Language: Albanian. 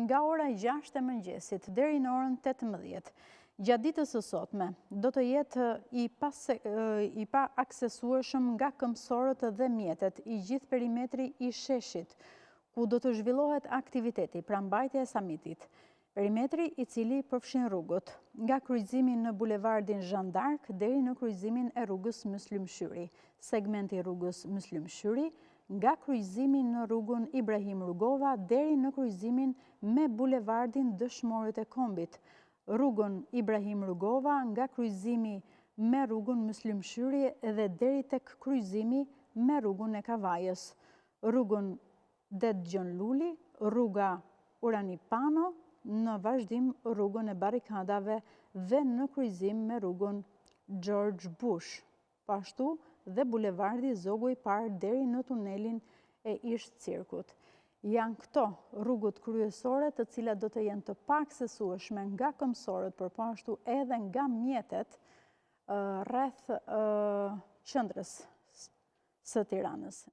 nga ora 6 e mëngjesit deri në orën 18. Gjatë ditës së sotme do të jetë i pa aksesueshëm nga këmbësorët dhe mjetet i gjithë perimetri i sheshit, ku do të zhvillohet aktiviteti pra mbajtja e samitit. Perimetri i cili përfshin rrugët nga kryqëzimi në bulevardin Jeanne d'Arc deri në kryqëzimin e rrugës Muslim Shyri, segmenti rrugës Muslim Shyri nga kryqëzimi në rrugën Ibrahim Rugova deri në kryqëzimin me bulevardin Dëshmorët e Kombit, rrugën Ibrahim Rugova nga kryqëzimi me rrugën Muslim Shyri dhe deri tek kryqëzimi me rrugën e Kavajës, rrugën Det Gjon Luli, rruga Urani Pano, në vazhdim rrugën e barikadave dhe në kryqëzim me rrugën George Bush, pashtu dhe bulevardi Zogu i Parë deri në tunelin e Ish Cirkut. Janë këto rrugët kryesore të cilat do të jenë të paaksesueshme nga këmbësorët, por pashtu edhe nga mjetet rreth qendrës së Tiranës.